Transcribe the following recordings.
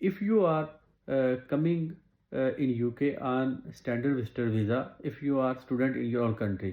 If you are coming in UK on standard visitor visa, if you are student in your own country,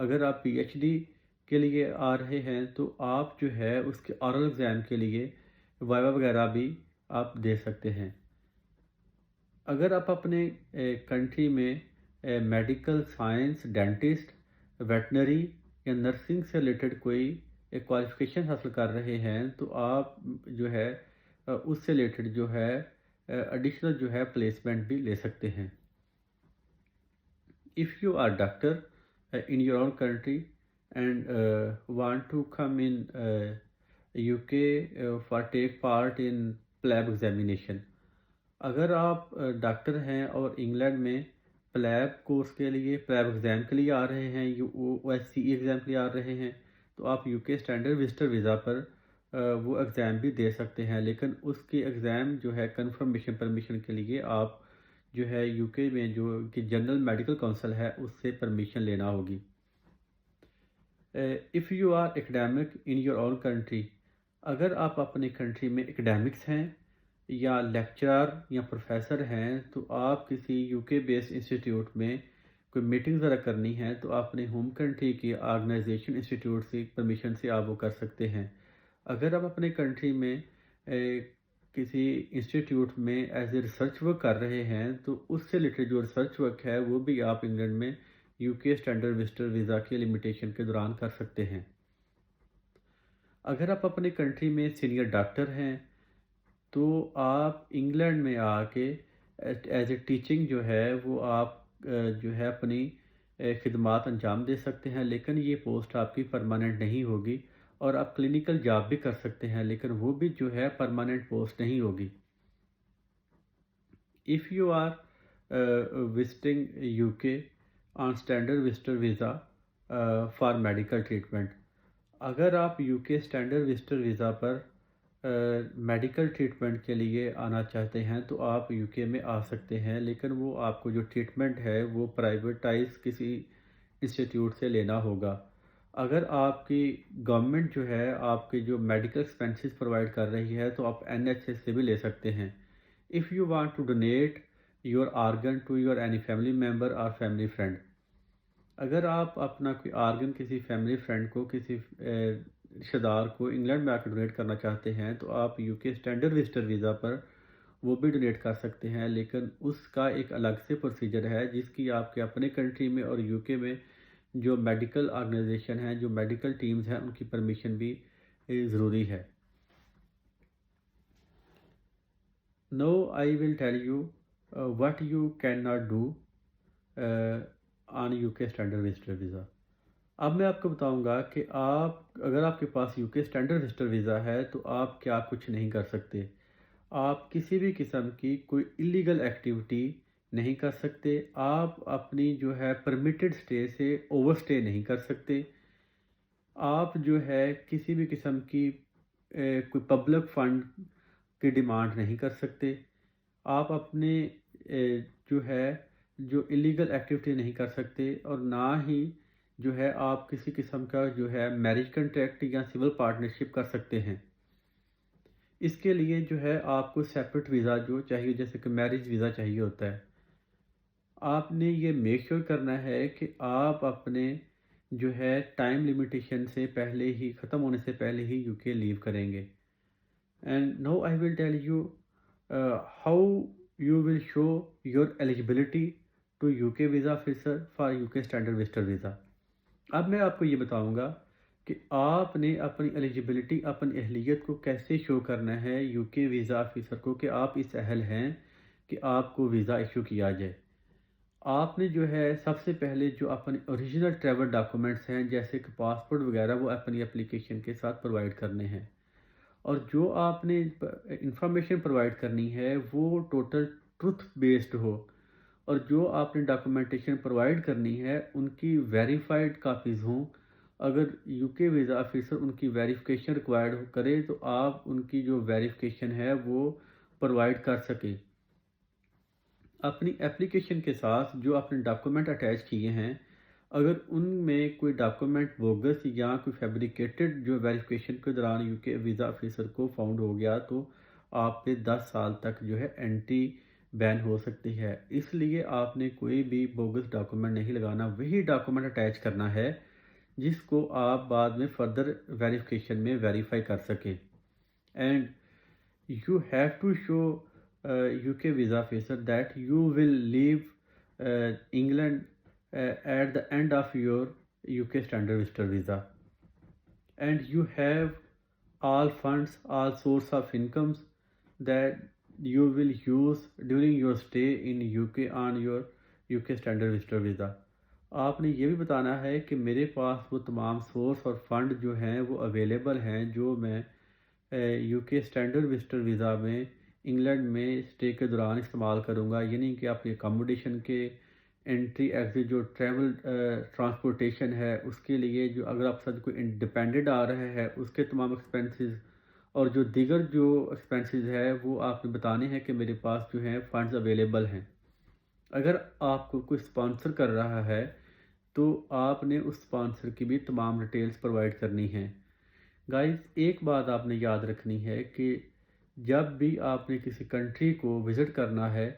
اگر آپ P H D کے لیے آ رہے ہیں تو آپ جو ہے اس کے اورل ایگزام کے لیے وائوا وغیرہ بھی آپ دے سکتے ہیں۔ اگر آپ اپنے کنٹری میں میڈیکل سائنس، ڈینٹسٹ، ویٹنری یا نرسنگ سے ریلیٹڈ کوئی کوالیفیکیشن حاصل کر رہے ہیں تو آپ جو ہے اس سے ریلیٹڈ جو ہے ایڈیشنل جو ہے پلیسمنٹ بھی لے سکتے ہیں۔ If you are doctor in your own country and want to come in UK for take part in PLAB examination، اگر آپ ڈاکٹر ہیں اور انگلینڈ میں پلیب کورس کے لیے، پلیب ایگزام کے لیے آ رہے ہیں، او ایس سی ای ایگزام کے لیے آ رہے ہیں، تو آپ U K standard visitor visa پر وہ ایگزام بھی دے سکتے ہیں، لیکن اس کی ایگزام جو ہے کنفرمیشن پرمیشن کے لیے آپ جو ہے یو کے میں جو کہ جنرل میڈیکل کونسل ہے اس سے پرمیشن لینا ہوگی۔ If you are academic in your own country, اگر آپ اپنی کنٹری میں اکیڈیمکس ہیں یا لیکچرر یا پروفیسر ہیں تو آپ کسی یو کے بیس انسٹیٹیوٹ میں کوئی میٹنگ ذرا کرنی ہے تو آپ اپنے ہوم کنٹری کی آرگنائزیشن انسٹیٹیوٹ سے پرمیشن سے آپ وہ کر سکتے ہیں۔ اگر آپ اپنے کنٹری میں کسی انسٹیٹیوٹ میں ایز اے ریسرچ ورک کر رہے ہیں تو اس سے ریلیٹڈ جو ریسرچ ورک ہے وہ بھی آپ انگلینڈ میں you K standard visitor visa کی لمیٹیشن کے دوران کر سکتے ہیں۔ اگر آپ اپنے کنٹری میں سینئر ڈاکٹر ہیں تو آپ انگلینڈ میں آ کے ایز اے ٹیچنگ جو ہے وہ آپ جو ہے اپنی خدمات انجام دے سکتے ہیں، لیکن یہ پوسٹ آپ کی پرماننٹ نہیں ہوگی، اور آپ کلینیکل جاب بھی کر سکتے ہیں لیکن وہ بھی جو ہے پرماننٹ پوسٹ نہیں ہوگی۔ If you are visiting U K on standard visitor visa for medical treatment, اگر آپ U K standard visitor visa پر میڈیکل ٹریٹمنٹ کے لیے آنا چاہتے ہیں تو آپ یو کے میں آ سکتے ہیں، لیکن وہ آپ کو جو ٹریٹمنٹ ہے وہ پرائیویٹائز کسی انسٹیٹیوٹ سے لینا ہوگا۔ اگر آپ کی گورنمنٹ جو ہے آپ کے جو میڈیکل ایکسپینسز پرووائڈ کر رہی ہے تو آپ این ایچ ایس سے بھی لے سکتے ہیں۔ If you want to donate your organ to your any family member اور فیملی فرینڈ، اگر آپ اپنا کوئی آرگن کسی فیملی فرینڈ کو، کسی رشتہ دار کو انگلینڈ میں آ کے ڈونیٹ کرنا چاہتے ہیں تو آپ U K standard visitor visa پر وہ بھی ڈونیٹ کر سکتے ہیں، لیکن اس کا ایک الگ سے پروسیجر ہے جس کی آپ کے اپنے کنٹری میں اور یو کے میں جو میڈیکل آرگنائزیشن ہیں، جو میڈیکل ٹیمز ہیں، ان کی پرمیشن بھی ضروری ہے۔ Now I will tell you what you cannot do on UK standard visitor visa. اب میں آپ کو بتاؤں گا کہ اگر آپ کے پاس you K standard visitor visa ہے تو آپ کیا کچھ نہیں کر سکتے۔ آپ کسی بھی قسم کی کوئی الیگل ایکٹیویٹی نہیں کر سکتے، آپ اپنی جو ہے پرمیٹڈ سٹے سے اوور سٹے نہیں کر سکتے، آپ جو ہے کسی بھی قسم کی کوئی پبلک فنڈ کی ڈیمانڈ نہیں کر سکتے، آپ اپنے جو ہے جو الیگل ایکٹیویٹی نہیں کر سکتے، اور نہ ہی جو ہے آپ کسی قسم کا جو ہے میرج کنٹریکٹ یا سول پارٹنرشپ کر سکتے ہیں۔ اس کے لیے جو ہے آپ کو سیپریٹ ویزا جو چاہیے، جیسے کہ میرج ویزا چاہیے ہوتا ہے۔ آپ نے یہ میک شور کرنا ہے کہ آپ اپنے جو ہے ٹائم لمیٹیشن سے پہلے ہی، ختم ہونے سے پہلے ہی یو کے لیو کریں گے۔ And now I will tell you how you will show your eligibility to UK visa officer for UK standard visitor visa۔ اب میں آپ کو یہ بتاؤں گا کہ آپ نے اپنی ایلیجبلٹی، اپنی اہلیت کو کیسے شو کرنا ہے یو کے ویزا آفیسر کو کہ آپ اس اہل ہیں کہ آپ کو ویزا ایشو کیا جائے۔ آپ نے جو ہے سب سے پہلے جو اپنے اوریجنل ٹریول ڈاکومنٹس ہیں جیسے کہ پاسپورٹ وغیرہ وہ اپنی اپلیکیشن کے ساتھ پرووائڈ کرنے ہیں، اور جو آپ نے انفارمیشن پرووائڈ کرنی ہے وہ ٹوٹل ٹروتھ بیسڈ ہو، اور جو آپ نے ڈاکومنٹیشن پرووائڈ کرنی ہے ان کی ویریفائڈ کاپیز ہوں۔ اگر یو کے ویزا آفیسر ان کی ویریفیکیشن ریکوائرڈ کرے تو آپ ان کی جو ویریفیکیشن ہے وہ پرووائڈ کر سکیں۔ اپنی اپلیکیشن کے ساتھ جو آپ نے ڈاکومنٹ اٹیچ کیے ہیں، اگر ان میں کوئی ڈاکومنٹ بوگس یا کوئی فیبریکیٹڈ جو ویریفیکیشن کے دوران یو کے ویزا آفیسر کو فاؤنڈ ہو گیا تو آپ پہ 10 سال تک جو ہے اینٹی بین ہو سکتی ہے۔ اس لیے آپ نے کوئی بھی بوگس ڈاکومنٹ نہیں لگانا، وہی ڈاکومنٹ اٹیچ کرنا ہے جس کو آپ بعد میں فردر ویریفیکیشن میں ویریفائی کر سکیں. And you have to show UK visa officer that you will leave England at the end of your UK standard visitor visa, and you have all funds, all source of incomes that you will use during your stay in UK on your UK standard visitor visa. آپ نے یہ بھی بتانا ہے کہ میرے پاس وہ تمام سورس اور فنڈ جو ہیں وہ اویلیبل ہیں جو میں you K standard visitor visa میں انگلینڈ میں اسٹے کے دوران استعمال کروں گا. یعنی کہ اپنی اکاموڈیشن کے انٹری ایگزٹ جو ٹریول ٹرانسپورٹیشن ہے اس کے لیے جو اگر آپ ساتھ کوئی انڈیپینڈنٹ آ رہے ہے اس کے تمام ایکسپینسز اور جو دیگر جو ایکسپینسز ہے وہ آپ نے بتانے ہیں کہ میرے پاس جو ہیں فنڈز اویلیبل ہیں. اگر آپ کو کوئی اسپانسر کر رہا ہے تو آپ نے اس اسپانسر کی بھی تمام ڈیٹیلز پرووائڈ کرنی ہیں. گائز ایک بات آپ نے یاد رکھنی ہے کہ جب بھی آپ نے کسی کنٹری کو وزٹ کرنا ہے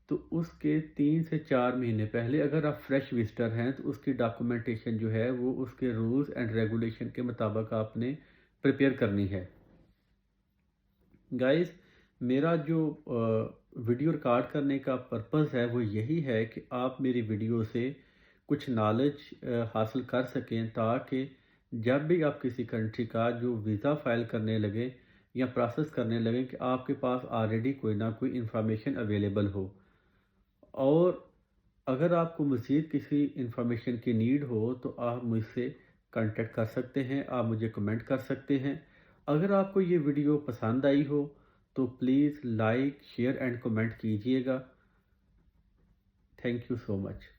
تو اس کے 3 سے 4 مہینے پہلے اگر آپ فریش وزٹر ہیں تو اس کی ڈاکومنٹیشن جو ہے وہ اس کے رولز اینڈ ریگولیشن کے مطابق آپ نے پریپیئر کرنی ہے. گائز میرا جو ویڈیو ریکارڈ کرنے کا پرپز ہے وہ یہی ہے کہ آپ میری ویڈیو سے کچھ نالج حاصل کر سکیں تاکہ جب بھی آپ کسی کنٹری کا جو ویزا فائل کرنے لگیں یا پروسیس کرنے لگیں کہ آپ کے پاس آلریڈی کوئی نہ کوئی انفارمیشن اویلیبل ہو. اور اگر آپ کو مزید کسی انفارمیشن کی نیڈ ہو تو آپ مجھ سے کانٹیکٹ کر سکتے ہیں, آپ مجھے کمنٹ کر سکتے ہیں. اگر آپ کو یہ ویڈیو پسند آئی ہو تو please like share and comment کیجیے گا. Thank you so much.